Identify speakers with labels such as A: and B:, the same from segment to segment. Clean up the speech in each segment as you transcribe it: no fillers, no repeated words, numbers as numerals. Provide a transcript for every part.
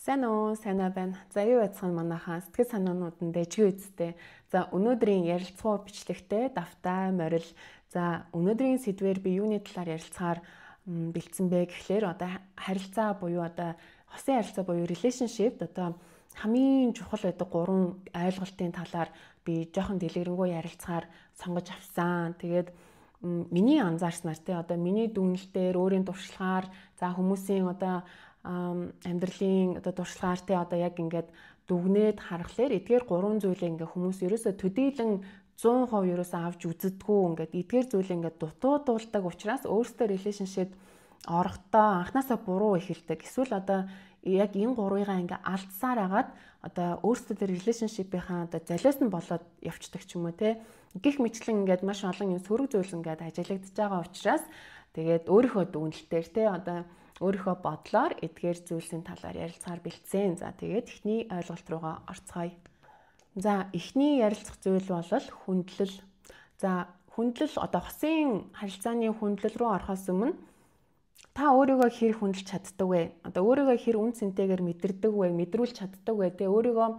A: Сайн уу, сайнаа байна. За юу яцхан манайхаа сэтгэл санаанууд нь дэжгүй үсттэй. За өнөөдрийн ярилцлага бичлэгтээ давтай морил. За өнөөдрийн сэдвээр би юуны талаар ярилцахаар бэлдсэн бэ гэхлээр одоо харилцаа буюу одоо хосын харилцаа буюу relationship одоо хамгийн чухал байдаг гурван ойлголтын талаар би жоохон дэлгэрэнгүй ярилцахаар сонгож авсан. Тэгээд миний анзаарснаар те одоо миний дүгнэлтээр өөрийн туршлагаар за хүмүүсийн одоо амьдралын одоо туршлагаар те одоо яг ингээд дүгнээд харахаар эдгээр гурван зүйлээ ингээ хүмүүс ерөөсө төдийлөн 100% ерөөсө авч үзэдэггүй ингээд эдгээр зүйлээ ингээ дутуудуулдаг учраас өөрсдөө relationship орохдоо анханасаа буруу эхэлдэг. Эсвэл одоо яг энэ гурвыгаа ингээ алдсаар агаад одоо өөрсдөө relationship-ийнхаа одоо золиос нь болоод явцдаг ч юм уу те. Гэх мэтлэн ингээд маш олон юм сөрөг зүйл ингээд ажиглагдж байгаа учраас тэгээд өөрийнхөө дүгнэлтээр те одоо өөрийнхөө бодлоор эдгээр зүйлсийн талаар ярилцахаар бэлдсэн. За тэгээд эхний ойлголт руугаа орцгоё. За эхний ярилцах зүйл бол хүндлэл. За хүндлэл одоо хосын харилцааны хүндлэл рүү орохоос өмнө та өөрийгөө хэр хүндэлж чаддаг вэ? Одоо өөрийгөө хэр үн цэнтэйгээр мэдэрдэг вэ? Мэдрүүлж чаддаг вэ? Тэ өөрийгөө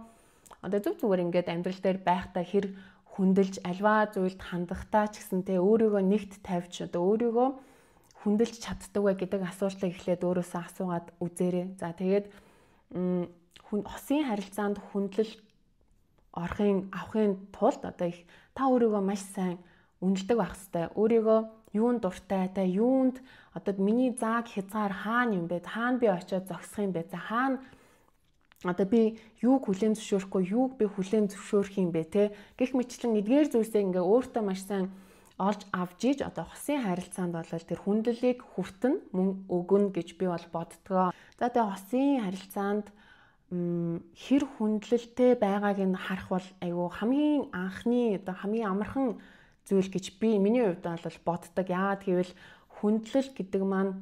A: одоо зөв зүгээр ингээд амьдрал дээр байхдаа хэр хүндэлж альваа зүйлд хандахтаа ч гэсэн тэ өөрийгөө нэгт тавьж одоо өөрийгөө хүндэлж чаддаг вэ гэдэг асуултыг эхлээд өөрөөсөө асуугаад үзээрэй. За тэгээд хосын харилцаанд хүндлэл авахын тулд одоо их та өөрийгөө маш сайн үнэлдэг байх хэрэгтэй. Өөрийгөө юунд дуртай, та юунд одоо миний зааг хязгаар хаана юм бэ? Хаана би очиод зогсох юм бэ? За хаана одоо би юуг хүлээн зөвшөөрөхгүй, юуг би хүлээн зөвшөөрөх юм бэ те? Гэх мэтлэн эдгээр зүйлсээ ингээ өөртөө маш сайн олж авч иж одоо хосын харилцаанд бол тэр хүндлэлийг хүртэн мөн өгнө гэж би бол боддгоо. За тэгээ хосын харилцаанд хэр хүндлэлтэй байгааг нь харах бол айгүй хамгийн анхны одоо хамгийн амархан зүйл гэж би миний хувьд бол боддог. Яагаад гэвэл хүндлэл гэдэг маань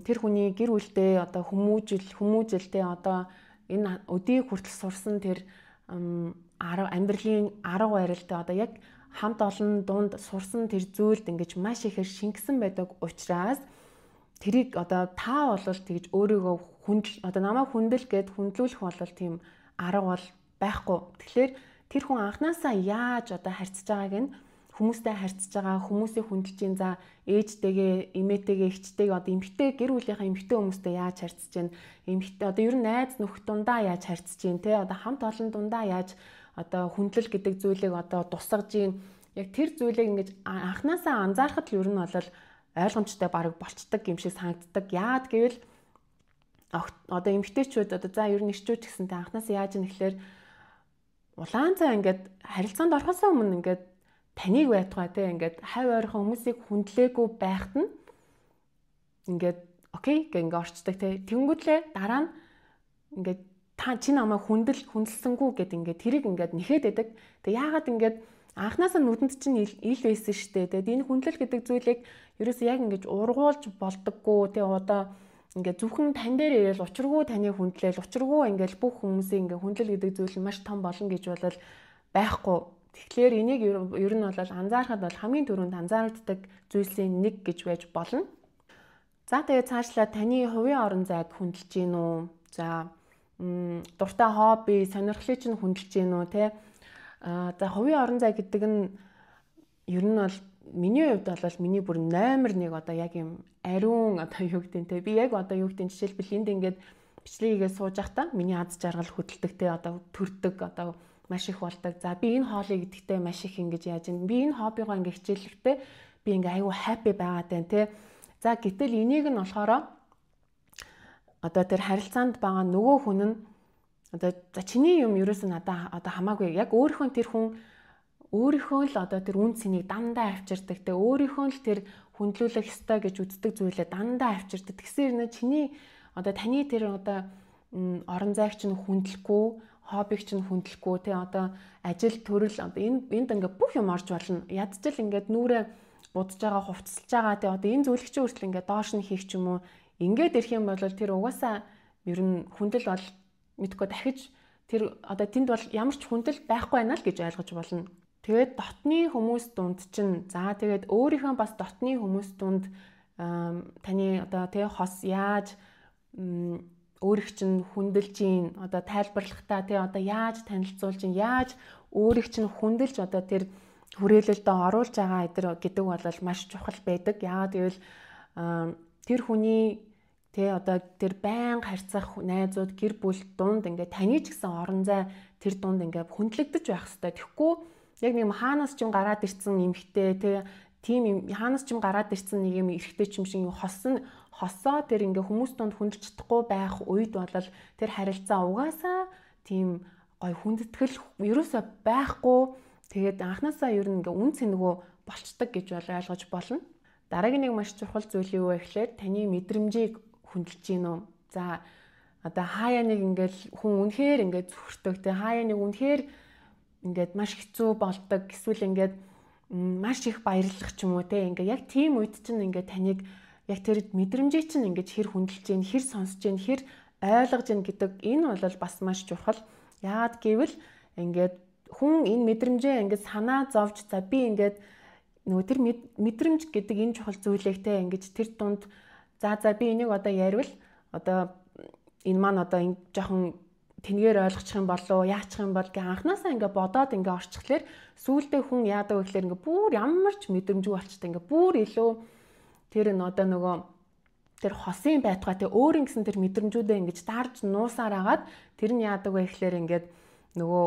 A: тэр хүний гэр бүлдээ одоо хүмүүжилтэй одоо энэ өдийг хүртэл сурсан тэр амьдралын арга барилтай одоо яг хамт олон дунд сурсан тэр зүйлд ингэж маш ихээр шингэсэн байдаг учраас тэрийг одоо та бол тэгж өөрийгөө одоо намайг хүндэл гэд хүндлүүлэх бол тийм арга бол байхгүй. Тэгэхээр тэр хүн анханасаа яаж одоо харьцаж байгааг нь хүмүүстэй харьцаж байгаа хүмүүсийг хүндэлж ин за ээжтэйгээ эмээтэйгээ эхчтэйгээ одоо эмэгтэй гэр бүлийнхаа эмэгтэй хүмүүстэй яаж харьцаж байна эмэгтэй одоо ер нь найз нөхд дундаа яаж харьцаж байна те одоо хамт олон дундаа яаж одоо хүндлэл гэдэг зүйлийг одоо тусгаж ийн яг тэр зүйлийг ингэж анханасаа анзаарахад л ер нь бол ойлгомжтой бараг болцдог юм шиг санагддаг. Яагаад гэвэл одоо эмэгтэйчүүд одоо за ер нь ирчүүд гэсэнтэй анханасаа яаж ийн гэхлээр улаан цай ингээд харилцаанд орохоос өмнө ингээд таныг байтугай те ингээд хавь ойрхон хүмүүсийг хүндлээгүй байхад нь ингээд окей гэнгээ ингээд орчдөг те тэнгүүдлээ дараа нь ингээд та чи намайг хүндэлсэнгүү гэд ингээд тэрийг ингээд нэхэд байдаг. Тэг яагаад ингээд анханасаа нүдэнд чинь ил байсан штэ. Тэгэд энэ хүндлэл гэдэг зүйлийг ерөөсөө яг ингээд ургуулж болдоггүй те одоо ингээд зөвхөн тань дээр ирээл учиргүй таны хүндлээл учиргүй ингээд бүх хүмүүсийн ингээд хүндлэл гэдэг зүйл нь маш том болно гэж бол байхгүй. Тэгэхээр энийг ер нь бол анзаарахад бол хамгийн түрүүнд анзаардаг зүйлсийн нэг гэж байж болно. За тэгээд цаашлаа таны хувийн орон зайг хүндэлж гин үү? За дуртай хобби, сонирхлыг чинь хүндэлж гин үү те? За хувийн орон зай гэдэг нь ер нь бол миний хувьд бол миний бүр номер 1 одоо яг юм ариун одоо юу гэдэг те би яг одоо юу гэдэг жишээлбэл энд ингээд бичлэгээ сууж байхдаа миний аз жаргал хөдөлдөг те одоо төрдөг одоо маш их болдог. За би энэ хоолыг идэхдээ маш их ингэж яаж юм. Би энэ хоббигоо ингээ хичээлэхдээ би ингээ аюу хаппи байгаад байна те. За гэтэл энийг нь болохоор одоо тэр харилцаанд байгаа нөгөө хүн нь одоо за чиний юм ерөөсөө надаа одоо хамаагүй яг өөрийнхөө тэр хүн өөрийнхөө л одоо тэр үн цэнийг дандаа авчирдаг те өөрийнхөө л тэр хүндлүүлэх ёстой гэж үздэг зүйлээ дандаа авчирдаг. Тэгсээр нэ чиний одоо таны тэр одоо орон зайг чинь хүндлэхгүй хоббиг чинь хүндлэхгүй те одоо ажил төрөл одоо энд ингээ бүх юм орж болно. Ядчил ингээд нүрээ будж байгаа хувцсалж байгаа те одоо энэ зүйлийг чи өөртөө ингээ доош нь хийх ч юм уу ингээд ирэх юм бол тэр угаасаа ер нь хүндэл бол мэдгүй дахиж тэр одоо тэнд бол ямар ч хүндэл байхгүй байна л гэж ойлгож болно. Тэгээд дотны хүмүүс дунд чинь за тэгээд өөрийнхөө бас дотны хүмүүс дунд таны одоо тэг хос яаж өөрийг чинь хүндэлж ийн одоо тайлбарлахдаа тий одоо яаж танилцуулж ийн яаж өөрийг чинь хүндэлж одоо тэр хүрээлэлдээ оруулж байгаа гэдэг бол маш чухал байдаг. Яагаад гэвэл тэр хүний тий одоо тэр байнга харьцах найзууд гэр бүл дунд ингээд таны ч гэсэн орон зай тэр дунд ингээд хүндлэгдэж байх хэрэгтэй. Тэгэхгүй яг нэг хаанаас ч юм гараад ирсэн эмхтэй тий тийм хаанаас ч юм гараад ирсэн нэг юм эрэгтэй ч юм шиг хосоо тэр ингээ хүмүүс донд хүндэлж чадахгүй байх үед бол тэр харилцаа угаасаа тийм гой хүндэтгэл ерөөсөө байхгүй. Тэгээд анханасаа ер нь ингээ үн цэнэгүй болцдог гэж ойлгож болно. Дараагийн нэг маш чухал зүйл юу вэ гэхээр таны мэдрэмжийг хүндэлж гин үү? За одоо хаяа нэг ингээл хүн үнэхээр ингээд зүхэрдэг те хаяа нэг үнэхээр ингээд маш хэцүү болдог эсвэл ингээд маш их баярлах ч юм уу те ингээ яг тийм үед чинь ингээ таныг яг тэр мэдрэмжийг чинь ингээ хэр хүндэлж гин хэр сонсож гин хэр ойлгож гин гэдэг энэ бол бас маш чухал. Яагаад гэвэл ингээд хүн энэ мэдрэмжээ ингээд санаа зовж за би ингээд нөгөө тэр мэдрэмж гэдэг энэ чухал зүйлийг те ингээд тэр дунд за би энийг одоо ярил одоо энэ маань одоо энэ жоохон тэнгээр ойлгочих юм болоо яачих юм бол гэ анханасаа ингээ бодоод ингээ орчихлоор сүүлдээ хүн яадаг вэ гэхээр ингээ бүр ямар ч мэдрэмжгүй болчтой ингээ бүр илүү тэр нь одоо нөгөө тэр хосын байтугай те өөр ингэсэн тэр мэдрэмжүүдээ ингэж дарж нуусаар агаад тэр нь яадаг вэ гэхээр ингээд нөгөө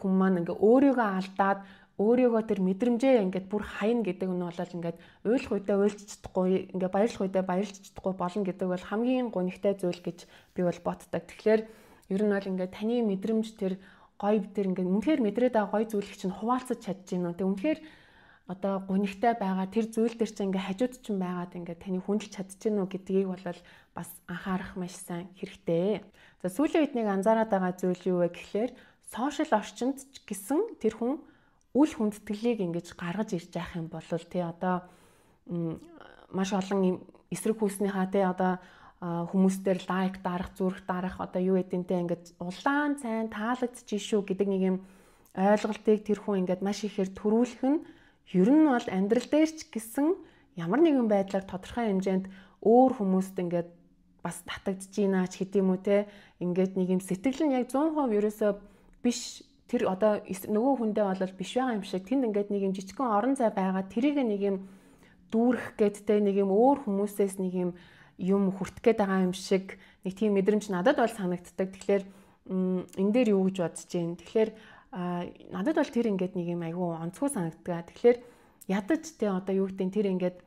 A: хүн маань ингээ өөрийгөө алдаад өөрийгөө тэр мэдрэмжээ ингээд бүр хаяна гэдэг нь бол ингээд уйлах үедээ уйлж чадахгүй ингээ баярлах үедээ баярлж чадахгүй болно гэдэг бол хамгийн гонигтай зүйл гэж би бол боддог. Тэгэхээр ер нь бол ингээд таны мэдрэмж тэр гоё тэр ингээд үнэхээр мэдрээд байгаа гоё зүйлийг чинь хуваалцаж чадчихна үү. Тэг үнэхээр одоо гонигтай байгаа тэр зүйл дээр чинь ингээд хажууд чинь байгаад ингээд таны хүндэлж чадчихна уу гэдгийг бол бас анхаарах маш сайн хэрэгтэй. За сүүлийн үед нэг анзаараад байгаа зүйл юу вэ гэхээр сошиал орчинд ч гэсэн тэр хүн үл хүндэтгэлийг ингэж гаргаж ирж явах юм бол тий одоо маш олон эсрэг хүснийхаа тий одоо хүмүүстээр лайк дарах, зүрх дарах одоо юу гэдэнтэй ингээд улаан цайн таалагдчих шүү гэдэг нэг юм ойлголтыг тэр хүн ингээд маш ихээр төрүүлэх нь ер нь бол амьдрал дээр ч гэсэн ямар нэгэн байдлаар тодорхой хэмжээнд өөр хүмүүст ингээд бас татагдж ийна ч гэдэм үү те ингээд нэг юм сэтгэл нь яг 100% ерөөсөө биш тэр одоо нөгөө хүндээ бол биш байгаа юм шиг тэнд ингээд нэг юм жижигхэн орон зай байгаа тэрийг нэг юм дүүрэх гэдтэй нэг юм өөр хүмүүсээс нэг юм хүртэх гээд байгаа юм шиг нэг тийм мэдрэмж надад бол санагддаг. Тэгэхээр энэ дээр юу гэж бодож байна? Тэгэхээр надад бол тэр ингээд нэг юм айгүй онцгой санагддаг. Тэгэхээр ядаж те одоо юу гэдэг тэр ингээд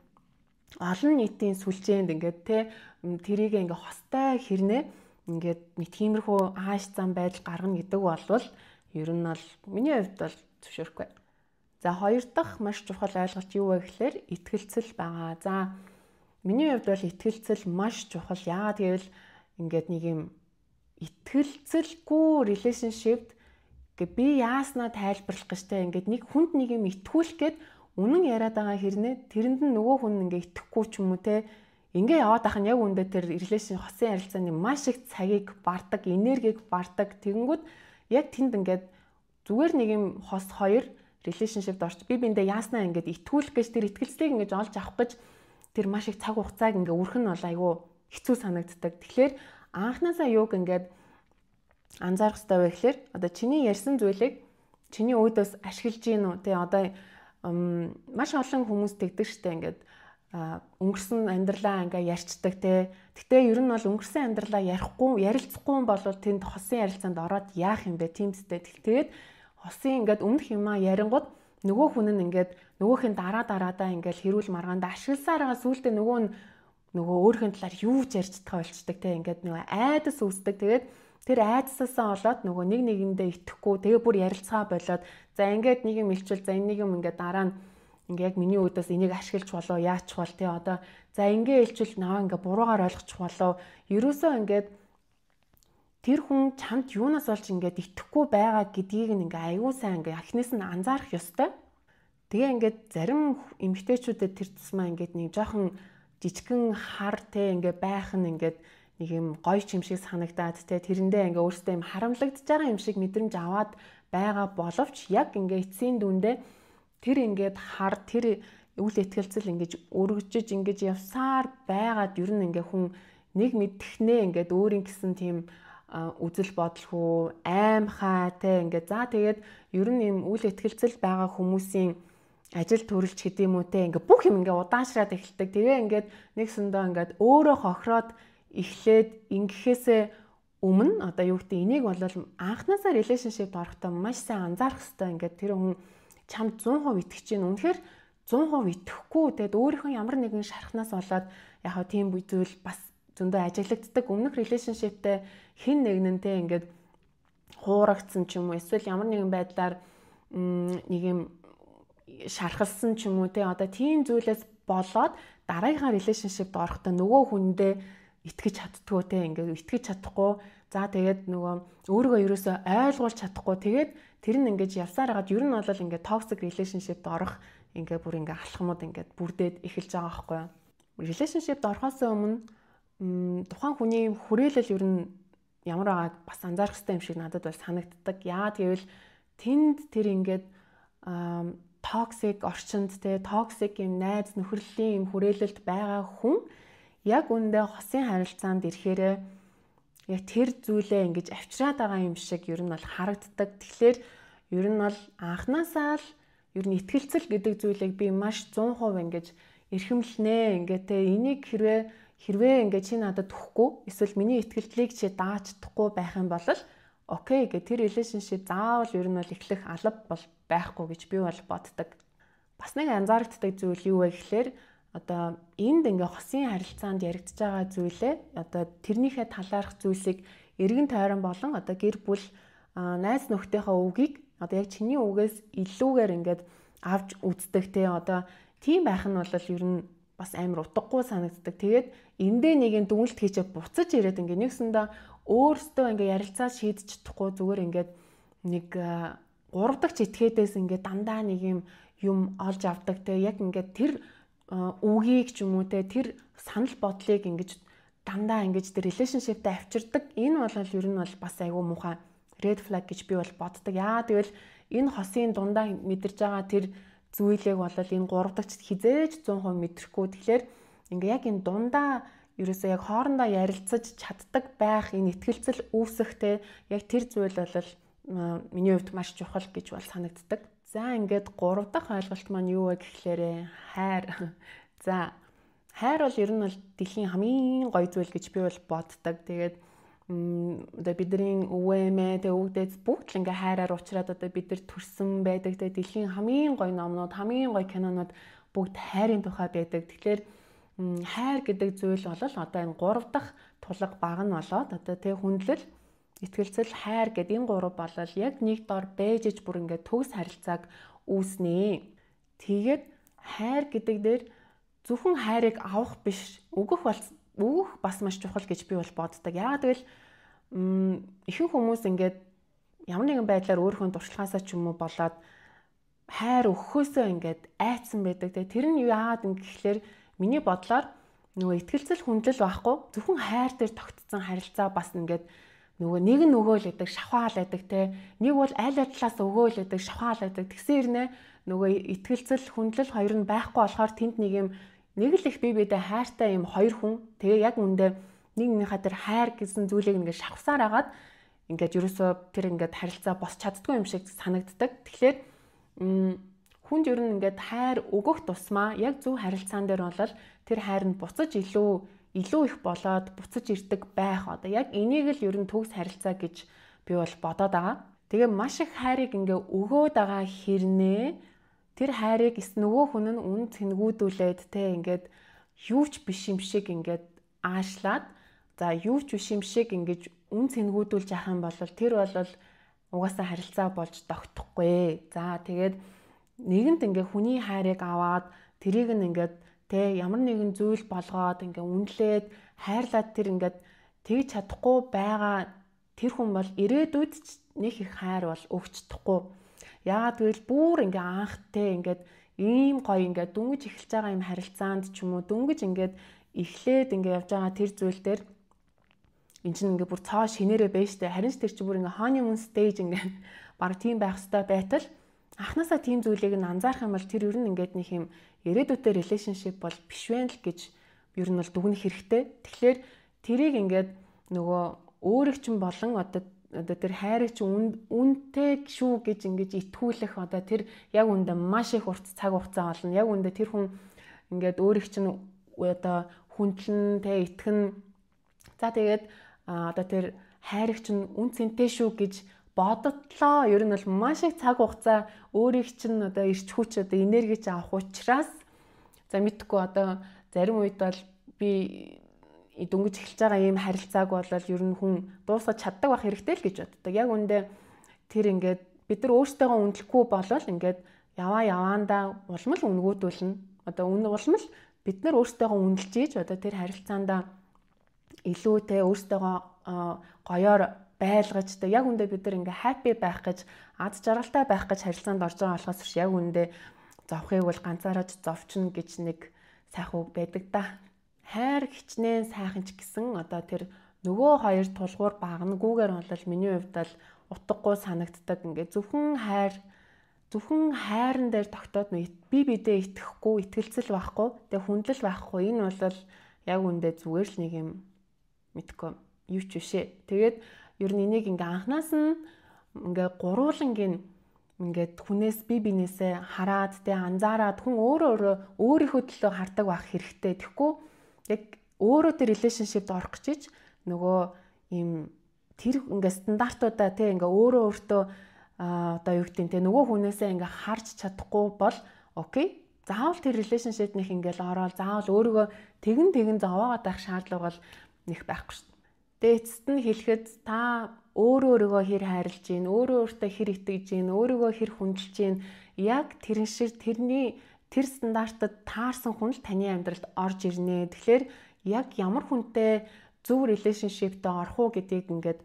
A: олон нийтийн сүлжээнд ингээд те тэрийг ингээд хостой хэрнээ ингээд нэг тиймэрхүү ааш зам байдал гаргана гэдэг бол ер нь бол миний хувьд бол зөвшөөрөхгүй. За хоёр дахь маш чухал ойлголт юу вэ гэхээр итгэлцэл байгаа. За миний хувьд бол итгэлцэл маш чухал. Яагаад гэвэл ингээд нэг юм итгэлцэлгүй relationship би яаснаа тайлбарлах гэжтэй ингээд нэг хүнд нэг юм итгүүлэх гээд үнэн яриад байгаа хэрнээ тэрэнд нь нөгөө хүн ингээд итгэхгүй ч юм уу те ингээ яваад ах нь яг үндэ тэр relation хосын харилцааны маш их цагийг бардаг, энергийг бардаг. Тэгэнгүүт яг тэнд ингээд зүгээр нэг юм хос хоёр relationship-д орч би биндээ яаснаа ингээд итгүүлэх гэж тэр итгэлцлийг ингээд олж авах гэж тэр маш их цаг хугацааг ингээд өрх нь бол айгүй хэцүү санагддаг. Тэгэхээр анханасаа юуг ингээд анзаарах хэрэгтэй вэ гэхээр одоо чиний ярьсан зүйлийг чиний өөдөөс ашиглаж гин үү те одоо маш олон хүмүүс тэгдэг штэ ингээд өнгөрсөн амьдралаа ингээ ярьцдаг те. Гэтэ ер нь бол өнгөрсөн амьдралаа ярилцахгүй бол тэнд хосын ярилцаанд ороод яах юм бэ тиймстэй. Тэгээд хосын ингээд өмнөх юмаа ярингууд нөгөө хүн нь ингээд нөгөөхин дараадаа ингээд хэрүүл маргаанда ашигласаар байгаа сүултээ нөгөө өөрхөн талаар юу ч ярьж чадхаа болчдаг те. Ингээд нөгөө айдас үүсдэг. Тэгээд тэр айдсаасаа болоод нөгөө нэг нэгэндээ итгэхгүй тэгээ бүр ярилцгаа болоод за ингээд нэг юм илчүүл за энэ нэг юм ингээд дараа нь ингээ яг миний өөдөөс энийг ашиглаж болоо яач бол тий одоо за ингээ хэлчихвэл наваа ингээ буруугаар ойлгочих болоо ерөөсөө ингээд тэр хүн чамд юунаас болж ингээд итгэхгүй байгаа гэдгийг ингээ аюу сайн ингээ ахнаас нь анзаарах ёстой. Тэгээ ингээд зарим эмэгтэйчүүдэд тэр тусмаа ингээд нэг жоохон жижигхэн хар тий ингээ байх нь ингээд нэг юм гоё ч юм шиг санагдаад тий тэрэндээ ингээ өөртөө юм харамлагдж байгаа юм шиг мэдрэмж аваад байгаа боловч яг ингээ эцсийн дүндээ тэр ингээд тэр үл итгэлцэл ингэж өргөжж ингэж явсаар байгаад ер нь ингээ хүн нэг мэдхнээ ингээд өөрийн гэсэн тийм үзэл бодолгүй аимхай те ингээд за тэгээд ер нь юм үл ихтгэлцэл байгаа хүмүүсийн ажил төрөлч гэдэг юм уу те ингээд бүх юм ингээд удаашраад эхэлдэг. Тэгээ ингээд нэг сөндөө ингээд өөрөө хохироод эхлээд ингэхээсээ өмнө одоо юу гэдэг энийг бол анхнаасаа relationship орохдоо маш сайн анзаарах хэрэгтэй. Ингээд тэр хүн чамд 100% итгэж чинь үнэхээр 100% итгэхгүй тэгээд өөрийнхөө ямар нэгэн шархнаас болоод яг хаа тийм зүйл бас зөндөө ажиглагддаг. Өмнөх relationshipтэй хин нэгнэнтэй ингээд хуурагдсан ч юм уу эсвэл ямар нэгэн байдлаар нэг юм шархалсан ч юм уу те одоо тийм зүйлээс болоод дараагийнхаа relationshipд орохдоо нөгөө хүндээ итгэж чаддгүй те ингээд итгэж чадахгүй за тэгээд нөгөө өөрийгөө ерөөсөө ойлгуулж чадахгүй тэгээд тэр нь ингээд явсаар хагаад ер нь бол ингээд toxic relationshipд орох ингээд бүр ингээд алхмууд ингээд бүрдээд эхэлж байгаа байхгүй юу. Relationshipд орохоос өмнө тухайн хүний хүрээлэл ер нь ямар байгааг бас анзаарах хэрэгтэй юм шиг надад бол санагддаг. Яагаад гэвэл тэнд тэр ингээд toxic орчинд те toxic юм найз нөхөрлөлийн юм хүрээлэлд байгаа хүн яг үндэ хосын харилцаанд ирэхээр яг тэр зүйлээ ингэж авчираад байгаа юм шиг ер нь бол харагддаг. Тэгэхээр ер нь бол анханасаа л ер нь итгэлцэл гэдэг зүйлийг би маш 100% ингэж эрхэмлэнэ. Ингээ те энийг хэрвээ ингээ чи надад өгөхгүй эсвэл миний итгэлтлийг чи дааж чадахгүй байх юм бол окей гэ тэр relationship заавал ер нь бол эхлэх алба бол байхгүй гэж би бол боддог. Бас нэг анзаарэгддэг зүйл юу вэ гэхээр одоо энд ингээ хосын харилцаанд яригдж байгаа зүйлээ одоо тэрнийхээ талаарх зүйлсийг эргэн тойрон болон одоо гэр бүл найз нөхдийнхөө үгийг одоо яг чиний үгээс илүүгээр ингээд авч үздэг те одоо тийм байх нь бол ер нь бас амар утгагүй санагддаг. Тэгээд эндээ нэг юм дүнэлт хийчээ буцаж ирээд ингээ нэгсэндээ өөртөө ингээ ярилцаа шийдэж чадахгүй зүгээр ингээд нэг 3 дахь этгээдээс ингээ дандаа нэг юм олж авдаг те яг ингээ тэр үгийг ч юм уу те тэр санал бодлыг ингэж дандаа ингэж тэр relationship-тэй авчирдаг. Энэ бол ер нь бол бас айгүй муухай red flag гэж би бол боддог. Яа тэгвэл энэ хосын дундаа мэдэрж байгаа тэр зүйлийг бол энэ 3 дахь хизээж 100% мэдрэхгүй. Тэгэхээр ингээ яг энэ дундаа ерөөсөө яг хоорондоо ярилцаж чаддаг байх энэ итгэлцэл үүсэхтэй яг тэр зүйл бол миний хувьд маш чухал гэж бол санагддаг. За ингээд 3 дахь ойлголт маань юу вэ гэхлээр хайр. За хайр бол ер нь бол дэлхийн хамгийн гоё зүйл гэж би бол боддог. Тэгээд одоо бидний өвөөмээ тэг өвгдөөс бүгд л ингээ хайраар уулзраад одоо бид нар төрсөн байдаг. Тэгээд дэлхийн хамгийн гоё номнууд, хамгийн гоё кинонууд бүгд хайрын тухай байдаг. Тэгэхээр хайр гэдэг зүйл бол одоо энэ 3 дахь тулга баг нь болоод одоо тэг хүндлэл, итгэлцэл, хайр гэдэг энэ 3 болол яг нэг дор бэжж бүр ингээ төгс харилцааг үүснэ. Тэгээд хайр гэдэг дээр зөвхөн хайрыг авах биш, өгөх бас маш чухал гэж би бол боддог. Яагаад гэвэл ихэнх хүмүүс ингээд ямар нэгэн байдлаар өөрийнхөө туршлагаасаа ч юм уу болоод хайр өгөхөөсөө ингээд айцсан байдаг. Тэр нь яагаад юм гэхлээр миний бодлоор нөгөө итгэлцэл хүндлэл байхгүй зөвхөн хайр дээр тогтцсон харилцаа бас ингээд нөгөө нэг нь өгөөлэдэг, шавхаал байдаг те. Нэг бол аль талаас өгөөлэдэг, шавхаал байдаг. Тэгсэн хэрнээ нөгөө итгэлцэл хүндлэл хоёр нь байхгүй болохоор тэнд нэг л их бие биедээ хайртай юм хоёр хүн тэгээ яг үндэ нэгнийхээ тэр хайр гэсэн зүйлийг ингээд шавхсаар агаад ингээд ерөөсөө тэр ингээд харилцаа босч чаддгүй юм шиг санагддаг. Тэгэхээр хүнд ер нь ингээд хайр өгөх тусмаа яг зөв харилцаан дээр бол тэр хайр нь буцаж илүү их болоод буцаж ирдэг байх. Одоо яг энийг л ер нь төгс харилцаа гэж би бол бодоод байгаа. Тэгээ маш их хайрыг ингээ өгөөд байгаа хэрнээ тэр хайрыг нөгөө хүн нь үн цэнгүүдүүлээд те ингээд юу ч биш юм шиг ингээд аашлаад за юу ч биш юм шиг ингээд үн цэнгүүдүүлж явах юм бол тэр бол угаасаа харилцаа болж тогтохгүй. За тэгээд нэгэнт ингээ хүний хайрыг аваад тэрийг нь ингээд тэ ямар нэгэн зүйл болгоод ингээ үнэлээд хайрлаад тэр ингээд тэгж чадахгүй байгаа тэр хүн бол ирээдүйд нэг их хайр бол өгч чадахгүй. Яагаад гэвэл бүр ингээ анхтэй ингээд ийм гоё ингээд дөнгөж эхэлж байгаа юм харилцаанд ч юм уу дөнгөж ингээд эхлээд ингээ явж байгаа тэр зүйл дээр эн чинь ингээ бүр цоо шинээрээ байж тээ харин ч тэр чинь бүр ингээ honeymoon stage ингээ баг тийм байх хэрэгтэй байтал анханасаа тийм зүйлийг нь анзаарах юм бол тэр ер нь ингээд нэг юм ирээдүйтэй relationship бол биш вэ л гэж ер нь бол дүгнэх хэрэгтэй. Тэгэхээр тэрийг ингээд нөгөө өөрийг чинь болон одоо тэр хайрыг чинь үнэтэй шүү гэж ингэж итгүүлэх одоо тэр яг үндэ маш их урт цаг хугацаа болно. Яг үндэ тэр хүн ингээд өөрийг чинь одоо хүндлэн тэ итгэн за тэгээд одоо тэр хайрыг чинь үн цэнтэй шүү гэж бодотлоо. Ер нь бол маш их цаг хугацаа өөрийг чинь одоо ирч хүч одоо энерги ч авах учраас за мэдхгүй одоо зарим үед бол би дөнгөж эхэлж байгаа ийм харилцааг бол ер нь хүн дуусгаж чаддаг байх хэрэгтэй л гэж боддог. Яг үндэ тэр ингээд бид нар өөрсдөө үнэлэхгүй болвол ингээд яваандаа улмал үнгүүдүүлнэ. Одоо улмал бид нар өөрсдөө үнэлж ийж одоо тэр харилцаанд илүү те өөрсдөө гоёор байлгаж та яг үндэ бид нар ингээ хаппи байх гэж аз жаргалтай байх гэж харилцаанд орж байгаа болохоос биш яг үндэ зовхыг бол ганцаараа зовчно гэж нэг сайхан үг байдаг да. Хайр хичнээн сайхан ч гэсэн одоо тэр нөгөө хоёр тулгуур багнагүйгээр бол миний хувьд бол утгагүй санагддаг. Ингээ зөвхөн хайран дээр тогтоод би бидээ итгэхгүй, итгэлцэл байхгүй, тэгээ хүндлэл байхгүй. Энэ бол яг үндэ зүгээр л нэг юм мэдгүй юу ч бишээ. Тэгээд ер нь энийг ингээ анханаас нь ингээ гурвуулангийн ингээд хүнээс бинээсээ хараад тэ анзаараад хүн өөрийнхөө төлөө хардаг байх хэрэгтэй. Тэгэхгүй яг өөрөө тэр relationship-д орох гэж нөгөө ийм тэр ингээ стандартуудаа тэ ингээ өөртөө одоо юу гэдэг тэ нөгөө хүнээсээ ингээ харж чадахгүй бол окей. Заавал тэр relationship-ных ингээл ороод заавал өөрийгөө тэгэн зовоогоод байх шаардлага бол нэг байхгүй шүү дээ. Тэгээ эцэст нь хэлэхэд та өөрийгөө хэр хайрлаж гин, өөртөө хэр итгэж гин, өөрийгөө хэр хүндэлж гин, яг тэрэн шиг тэр стандартад таарсан хүн л таны амьдралд орж ирнэ. Тэгэхээр яг ямар хүнтэй зөв relationship-тэй орох уу гэдгийг ингээд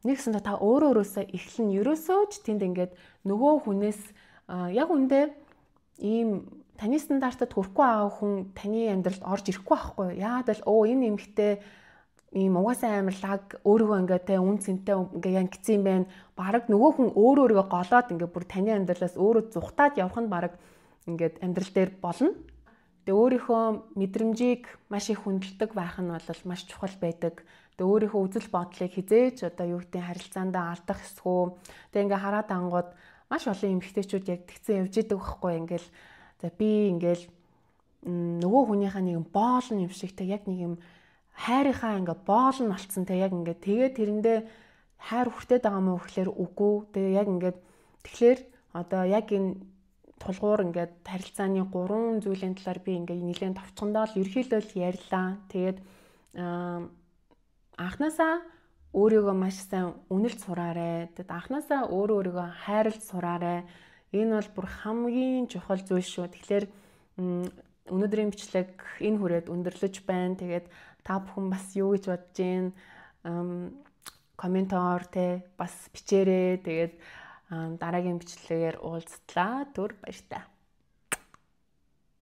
A: нэгсэндээ та өөрөөсөө эхлэн ерөөсөө ч тэнд ингээд нөгөө хүнээс яг үндэ ийм таны стандартад хүрэхгүй байгаа хүн таны амьдралд орж ирэхгүй байхгүй. Яагаад л энэ эмэгтэй ийм угаасаа амар лаг өөрийгөө ингээ тэ үн цэнтэй ингээ янгицсан юм байна. Бараг нөгөө хүн өөрийгөө голоод ингээ бүр таны амьдралаас өөрөө зүхтаад явах нь бараг ингээд амьдрал дээр болно. Тэгээ өөрийнхөө мэдрэмжийг маш их хүндэлдэг байх нь бол маш чухал байдаг. Тэгээ өөрийнхөө үзэл бодлыг хизээж одоо юу гэдэг харилцаанд алдах эсхүү. Тэгээ ингээ хараад ангууд маш олон эмэгтэйчүүд яг тэгцэн явж идэг байхгүй ингээл за би ингээл нөгөө хүнийхээ нэг боолн юм шиг тэг яг нэг юм хайрынхаа ингээ боолн болцсон тэг яг ингээ тэгээ тэрэндээ хайр хүртээд байгаа мó гэхлээр үгүй. Тэгээ яг ингээд тэгэхээр одоо яг энэ тулгуур ингээд харилцааны 3 зүйлийн талаар би ингээ нэлээд товчхондоо л ерхийлөө ярьлаа. Тэгээд анханасаа өөрийгөө маш сайн үнэлж сураарай. Тэгэд анханасаа өөрийгөө хайрлж сураарай. Энэ бол бүр хамгийн чухал зүйл шүү. Тэгэхээр өнөөдрийн бичлэг энэ хүрээд өндөрлөж байна. Тэгээд та бүхэн бас юу гэж бодож гин комментоор те бас бичээрэй. Тэгээд дараагийн бичлэгээр уулзтлаа. Түр баярлалаа.